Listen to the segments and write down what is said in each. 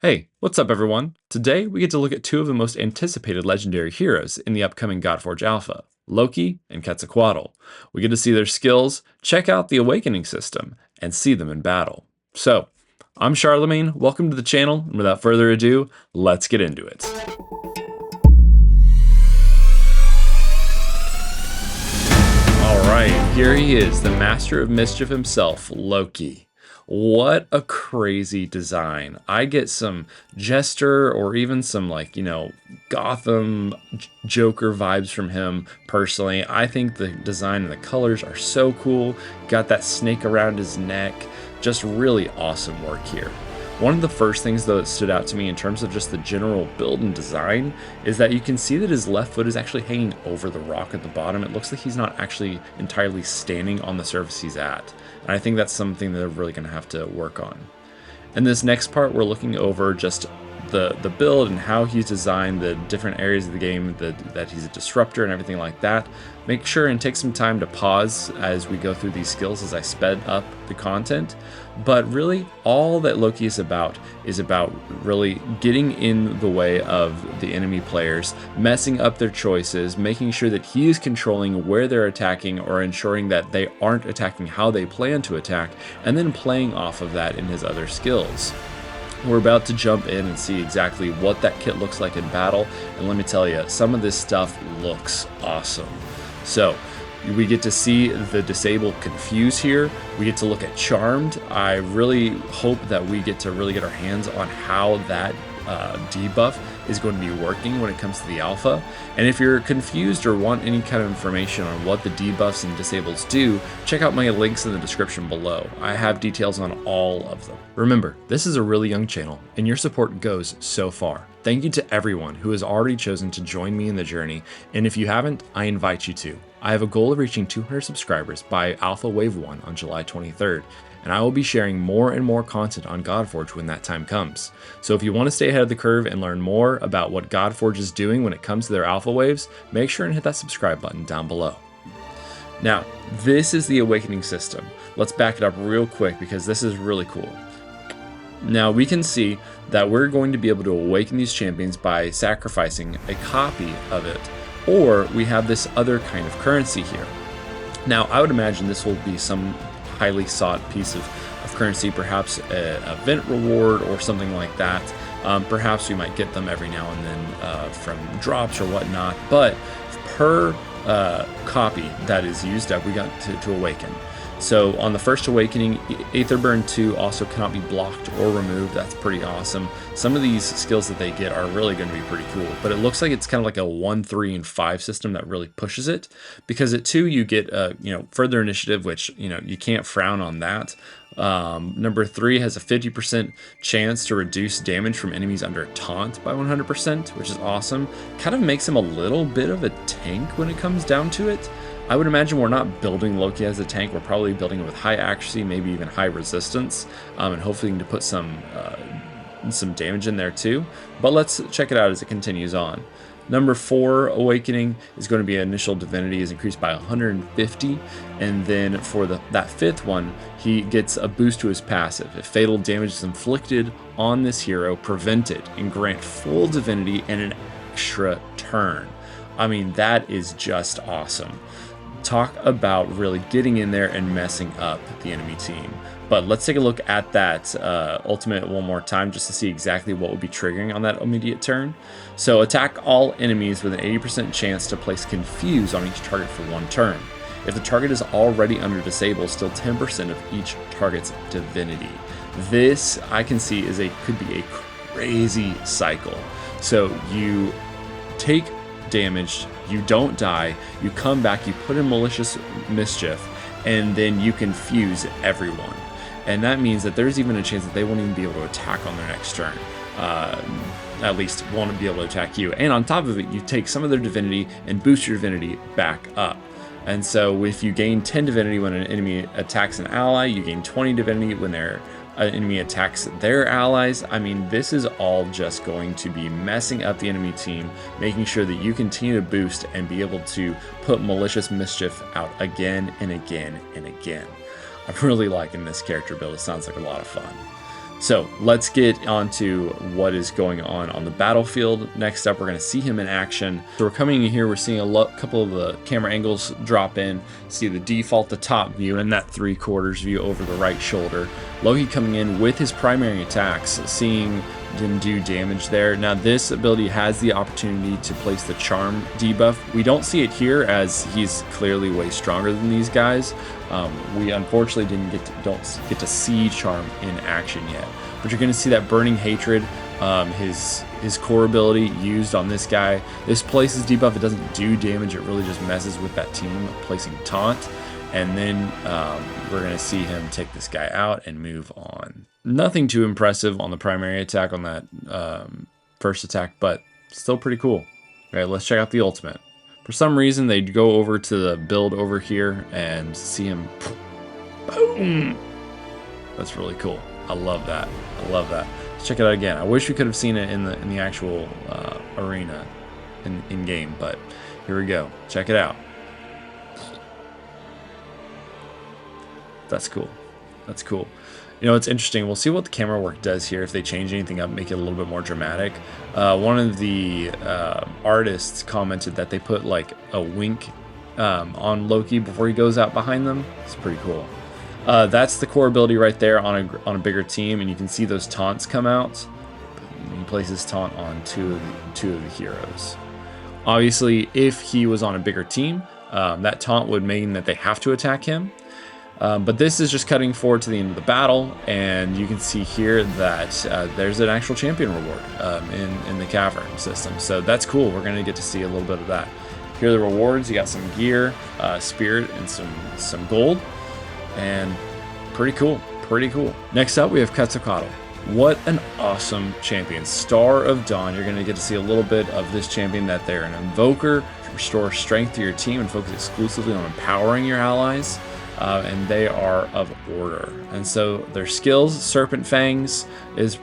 Hey, what's up everyone? Today we get to look at two of the most anticipated legendary heroes in the upcoming Godforge Alpha, Loki and Quetzalcoatl. We get to see their skills, check out the awakening system, and see them in battle. So, I'm Charlemagne, welcome to the channel, and without further ado, let's get into it. Alright, here he is, the Master of Mischief himself, Loki. What a crazy design. I get some Jester or even some Gotham Joker vibes from him personally. I think the design and the colors are so cool. Got that snake around his neck. Just really awesome work here. One of the first things though that stood out to me in terms of just the general build and design is that you can see that his left foot is actually hanging over the rock at the bottom. It looks like he's not actually entirely standing on the surface he's at. And I think that's something that they're really going to have to work on. In this next part, we're looking over just the build and how he's designed the different areas of the game, that he's a disruptor and everything like that. Make sure and take some time to pause as we go through these skills as I sped up the content. But really, all that Loki is about really getting in the way of the enemy players, messing up their choices, making sure that he is controlling where they're attacking or ensuring that they aren't attacking how they plan to attack, and then playing off of that in his other skills. We're about to jump in and see exactly what that kit looks like in battle, and let me tell you, some of this stuff looks awesome. So, we get to see the disabled Confuse here. We get to look at Charmed. I really hope that we get to really get our hands on how that debuff is going to be working when it comes to the alpha. And if you're confused or want any kind of information on what the debuffs and disables do, check out my links in the description below. I have details on all of them. Remember, this is a really young channel and your support goes so far. Thank you to everyone who has already chosen to join me in the journey, and if you haven't, I invite you to. I have a goal of reaching 200 subscribers by Alpha Wave 1 on July 23rd, and I will be sharing more and more content on Godforge when that time comes. So if you want to stay ahead of the curve and learn more about what Godforge is doing when it comes to their alpha waves, make sure and hit that subscribe button down below. Now, this is the awakening system. Let's back it up real quick because this is really cool. Now we can see that we're going to be able to awaken these champions by sacrificing a copy of it, or we have this other kind of currency here. Now I would imagine this will be some highly sought piece of currency, perhaps an event reward or something like that. Perhaps we might get them every now and then from drops or whatnot, but per copy that is used up, we got to awaken. So on the first awakening, Aetherburn 2 also cannot be blocked or removed. That's pretty awesome. Some of these skills that they get are really going to be pretty cool, but it looks like it's kind of like a 1, 3, and 5 system that really pushes it, because at 2 you get further initiative, which you can't frown on that. Number 3 has a 50% chance to reduce damage from enemies under taunt by 100%, which is awesome. Kind of makes him a little bit of a tank when it comes down to it. I would imagine we're not building Loki as a tank, we're probably building it with high accuracy, maybe even high resistance, and hopefully to put some damage in there too. But let's check it out as it continues on. Number 4 awakening is going to be initial divinity is increased by 150, and then for that 5th one, he gets a boost to his passive. If fatal damage is inflicted on this hero, prevent it and grant full divinity and an extra turn. I mean, that is just awesome. Talk about really getting in there and messing up the enemy team. But let's take a look at that ultimate one more time just to see exactly what would be triggering on that immediate turn. So attack all enemies with an 80% chance to place Confuse on each target for 1 turn. If the target is already under disable, still 10% of each target's divinity. This I can see could be a crazy cycle. So you take damage, you don't die, you come back, you put in Malicious Mischief, and then you confuse everyone. And that means that there's even a chance that they won't even be able to attack on their next turn. At least won't be able to attack you. And on top of it, you take some of their divinity and boost your divinity back up. And so if you gain 10 divinity when an enemy attacks an ally, you gain 20 divinity when an enemy attacks their allies. I mean, this is all just going to be messing up the enemy team, making sure that you continue to boost and be able to put Malicious Mischief out again and again and again. I'm really liking this character build. It sounds like a lot of fun. So let's get on to what is going on the battlefield. Next up, we're going to see him in action. So we're coming in here, we're seeing a couple of the camera angles drop in. See the default, the top view, and that 3/4 view over the right shoulder. Loki coming in with his primary attacks, seeing him do damage there. Now this ability has the opportunity to place the charm debuff. We don't see it here as he's clearly way stronger than these guys. We unfortunately don't get to see charm in action yet, but you're going to see that burning hatred, his core ability used on this guy. This places debuff. It doesn't do damage. It really just messes with that team, placing taunt. And then we're going to see him take this guy out and move on. Nothing too impressive on the primary attack on that first attack, but still pretty cool. All right, let's check out the ultimate. For some reason, they'd go over to the build over here and see him. Boom! That's really cool. I love that. I love that. Let's check it out again. I wish we could have seen it in the actual arena in game, but here we go. Check it out. That's cool. That's cool. You know, it's interesting. We'll see what the camera work does here. If they change anything up, make it a little bit more dramatic. One of the artists commented that they put like a wink on Loki before he goes out behind them. It's pretty cool. That's the core ability right there on a bigger team, and you can see those taunts come out. He places taunt on two of the heroes. Obviously, if he was on a bigger team, that taunt would mean that they have to attack him. But this is just cutting forward to the end of the battle, and you can see here that there's an actual champion reward in the cavern system. So that's cool. We're going to get to see a little bit of that. Here are the rewards. You got some gear, spirit, and some gold, and pretty cool. Pretty cool. Next up, we have Quetzalcoatl. What an awesome champion. Star of Dawn. You're going to get to see a little bit of this champion, that they're an invoker, restore strength to your team, and focus exclusively on empowering your allies. And they are of order. And so their skills, Serpent Fangs,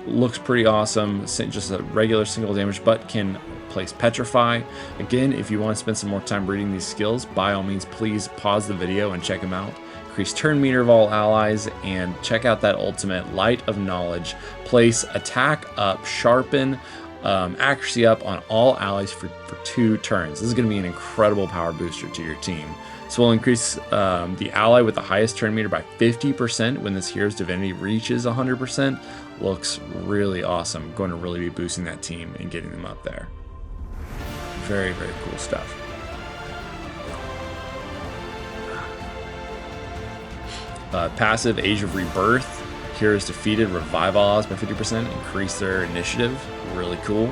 looks pretty awesome. Just a regular single damage, but can place Petrify. Again, if you want to spend some more time reading these skills, by all means, please pause the video and check them out. Increase turn meter of all allies, and check out that ultimate, Light of Knowledge. Place attack up, sharpen, accuracy up on all allies for 2 turns. This is going to be an incredible power booster to your team. So we'll increase the ally with the highest turn meter by 50% when this hero's divinity reaches 100%. Looks really awesome. Going to really be boosting that team and getting them up there. Very, very cool stuff. Passive, Age of Rebirth. Heroes defeated, revive all odds by 50%, increase their initiative. Really cool.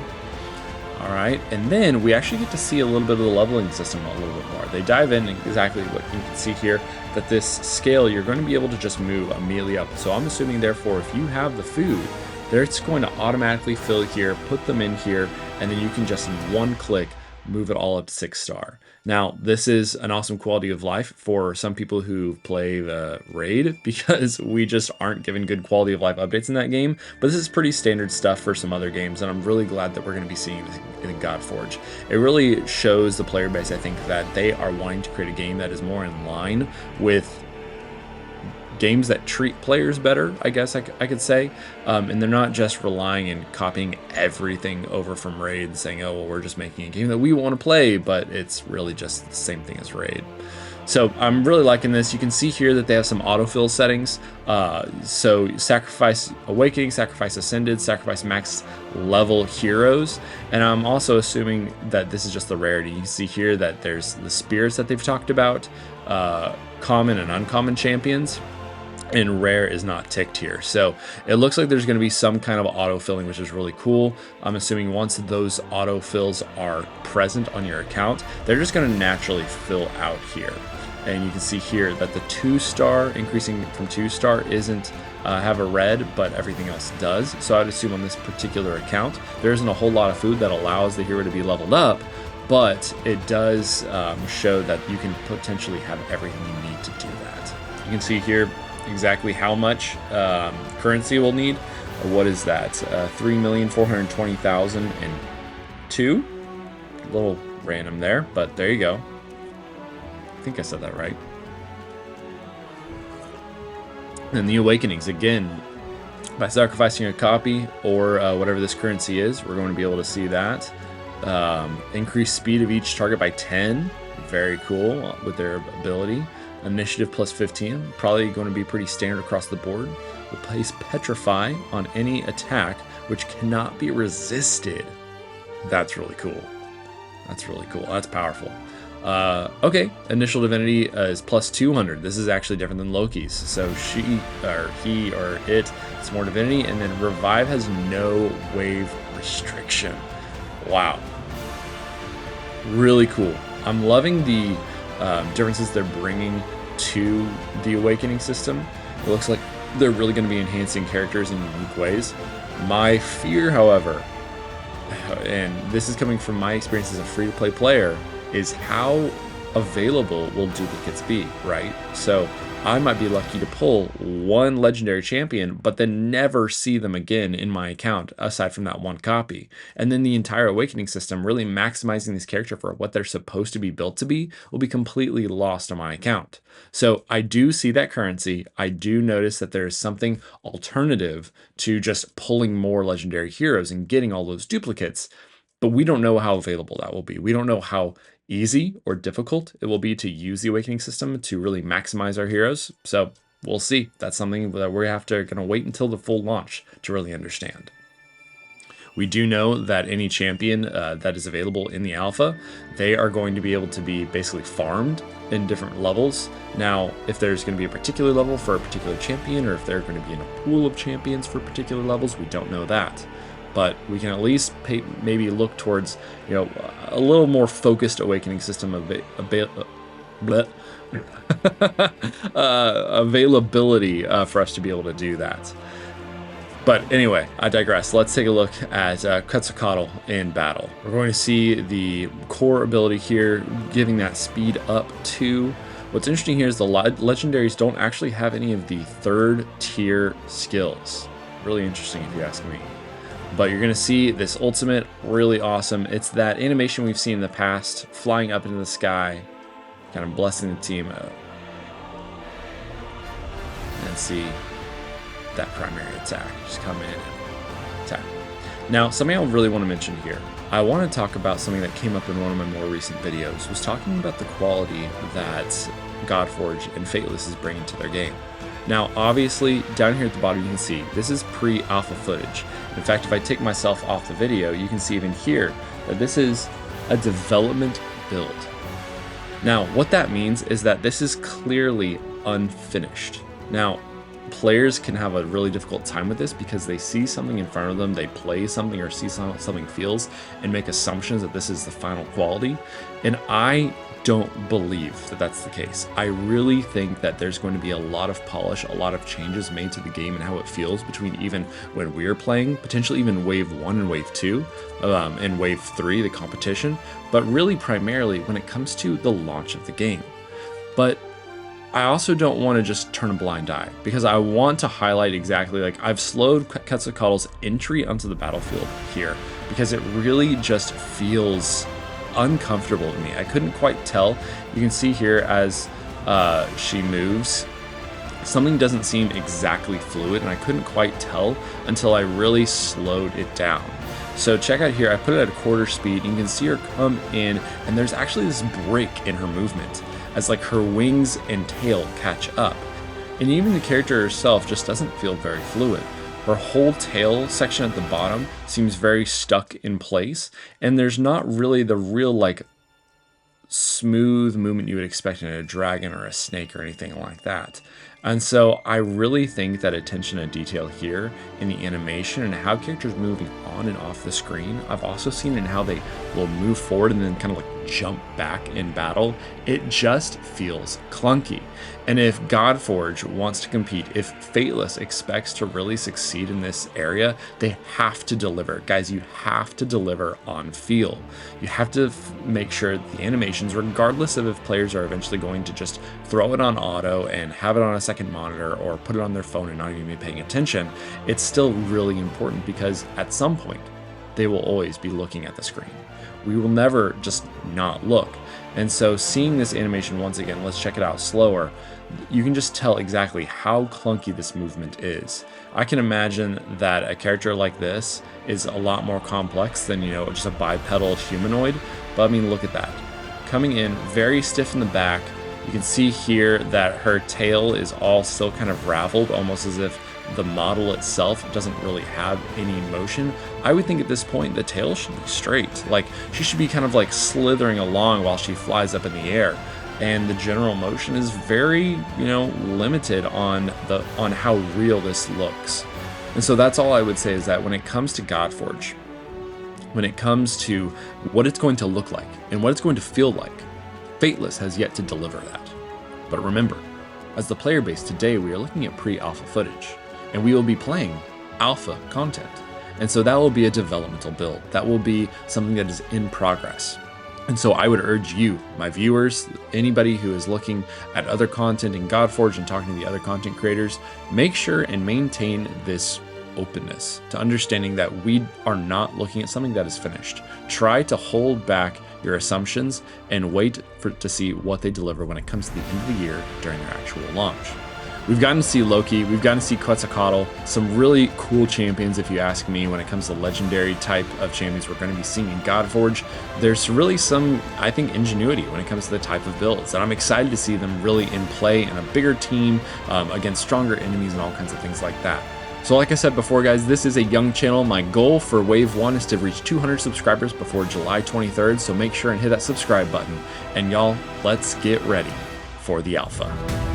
All right, and then we actually get to see a little bit of the leveling system a little bit more. They dive in exactly what you can see here, that this scale, you're going to be able to just move immediately up. So I'm assuming, therefore, if you have the food, it's going to automatically fill here, put them in here, and then you can just in one click move it all up to 6-star. Now, this is an awesome quality of life for some people who play the raid, because we just aren't given good quality of life updates in that game. But this is pretty standard stuff for some other games, and I'm really glad that we're going to be seeing this in Godforge. It really shows the player base, I think, that they are wanting to create a game that is more in line with games that treat players better, I guess I could say, and they're not just relying and copying everything over from Raid and saying, oh, well, we're just making a game that we want to play, but it's really just the same thing as Raid. So I'm really liking this. You can see here that they have some autofill settings. So Sacrifice Awakening, Sacrifice Ascended, Sacrifice Max level heroes. And I'm also assuming that this is just the rarity. You can see here that there's the spirits that they've talked about, common and uncommon champions. And rare is not ticked here. So it looks like there's going to be some kind of auto-filling, which is really cool. I'm assuming once those auto-fills are present on your account, they're just going to naturally fill out here. And you can see here that the 2-star, increasing from 2-star, isn't have a red, but everything else does. So I'd assume on this particular account, there isn't a whole lot of food that allows the hero to be leveled up, but it does show that you can potentially have everything you need to do that. You can see here exactly how much currency we'll need. What is that? 3,420,002. A little random there, but there you go. I think I said that right. And the Awakenings, again, By sacrificing a copy or whatever this currency is, we're going to be able to see that. Increase speed of each target by 10. Very cool with their ability. Initiative plus 15. Probably going to be pretty standard across the board. Will place Petrify on any attack which cannot be resisted. That's really cool. That's really cool. That's powerful. Okay, initial divinity is plus 200. This is actually different than Loki's. So she, or he, or it, it's more divinity, and then revive has no wave restriction. Wow. Really cool. I'm loving the differences they're bringing to the Awakening system. It looks like they're really going to be enhancing characters in unique ways. My fear, however, and this is coming from my experience as a free-to-play player, is how available will duplicates be, right? So I might be lucky to pull one legendary champion, but then never see them again in my account aside from that one copy. And then the entire Awakening system, really maximizing this character for what they're supposed to be built to be, will be completely lost on my account. So I do see that currency. I do notice that there is something alternative to just pulling more legendary heroes and getting all those duplicates, but we don't know how available that will be. We don't know how easy or difficult it will be to use the Awakening system to really maximize our heroes. So we'll see. That's something that we have to kind of wait until the full launch to really understand. We do know that any champion that is available in the alpha, they are going to be able to be basically farmed in different levels. Now, if there's going to be a particular level for a particular champion, or if they're going to be in a pool of champions for particular levels, we don't know that. But we can at least maybe look towards, you know, a little more focused Awakening system availability for us to be able to do that. But anyway, I digress. Let's take a look at Quetzalcoatl in battle. We're going to see the core ability here, giving that speed up to. What's interesting here is the legendaries don't actually have any of the third tier skills. Really interesting if you ask me. But you're going to see this ultimate, really awesome. It's that animation we've seen in the past, flying up into the sky, kind of blessing the team. And see that primary attack. Just come in and attack. Now, something I really want to mention here. I want to talk about something that came up in one of my more recent videos. Was talking about the quality that Godforge and Fateless is bringing to their game. Now, obviously, down here at the bottom, you can see this is pre-alpha footage. In fact, if I take myself off the video, you can see even here that this is a development build. Now, what that means is that this is clearly unfinished. Now, players can have a really difficult time with this because they see something in front of them, they play something or see something feels, and make assumptions that this is the final quality. And I don't believe that that's the case. I really think that there's going to be a lot of polish, a lot of changes made to the game and how it feels between even when we're playing, potentially even Wave 1 and Wave 2, and Wave 3, the competition, but really primarily when it comes to the launch of the game. But I also don't want to just turn a blind eye, because I want to highlight exactly, like, I've slowed Quetzalcoatl's entry onto the battlefield here, because it really just feels uncomfortable to me. I couldn't quite tell. You can see here as she moves, something doesn't seem exactly fluid, and I couldn't quite tell until I really slowed it down. So check out here, I put it at 1/4 speed, and you can see her come in, and there's actually this break in her movement as like her wings and tail catch up. And even the character herself just doesn't feel very fluid. Her whole tail section at the bottom seems very stuck in place, and there's not really the real like smooth movement you would expect in a dragon or a snake or anything like that. And so I really think that attention to detail here in the animation and how characters moving on and off the screen, I've also seen in how they will move forward and then kind of like jump back in battle, it just feels clunky. And if Godforge wants to compete, if Fateless expects to really succeed in this area, they have to deliver. Guys, you have to deliver on feel. You have to make sure the animations, regardless of if players are eventually going to just throw it on auto and have it on a second monitor or put it on their phone and not even be paying attention, it's still really important, because at some point, they will always be looking at the screen. We will never just not look. And so seeing this animation once again, let's check it out slower, you can just tell exactly how clunky this movement is. I can imagine that a character like this is a lot more complex than, you know, just a bipedal humanoid. But I mean, look at that. Coming in very stiff in the back. You can see here that her tail is all still kind of raveled, almost as if the model itself doesn't really have any motion. I would think at this point the tail should be straight. Like, she should be kind of like slithering along while she flies up in the air. And the general motion is very, you know, limited on how real this looks. And so that's all I would say, is that when it comes to Godforge, when it comes to what it's going to look like and what it's going to feel like, Fateless has yet to deliver that. But remember, as the player base today, we are looking at pre-alpha footage, and we will be playing alpha content. And so that will be a developmental build. That will be something that is in progress. And so I would urge you, my viewers, anybody who is looking at other content in Godforge and talking to the other content creators, make sure and maintain this openness to understanding that we are not looking at something that is finished. Try to hold back your assumptions and wait to see what they deliver when it comes to the end of the year during their actual launch. We've gotten to see Loki, we've gotten to see Quetzalcoatl, some really cool champions if you ask me when it comes to legendary type of champions we're going to be seeing in Godforge. There's really some, I think, ingenuity when it comes to the type of builds, and I'm excited to see them really in play in a bigger team against stronger enemies and all kinds of things like that. So like I said before, guys, this is a young channel. My goal for Wave 1 is to reach 200 subscribers before July 23rd, so make sure and hit that subscribe button. And y'all, let's get ready for the alpha.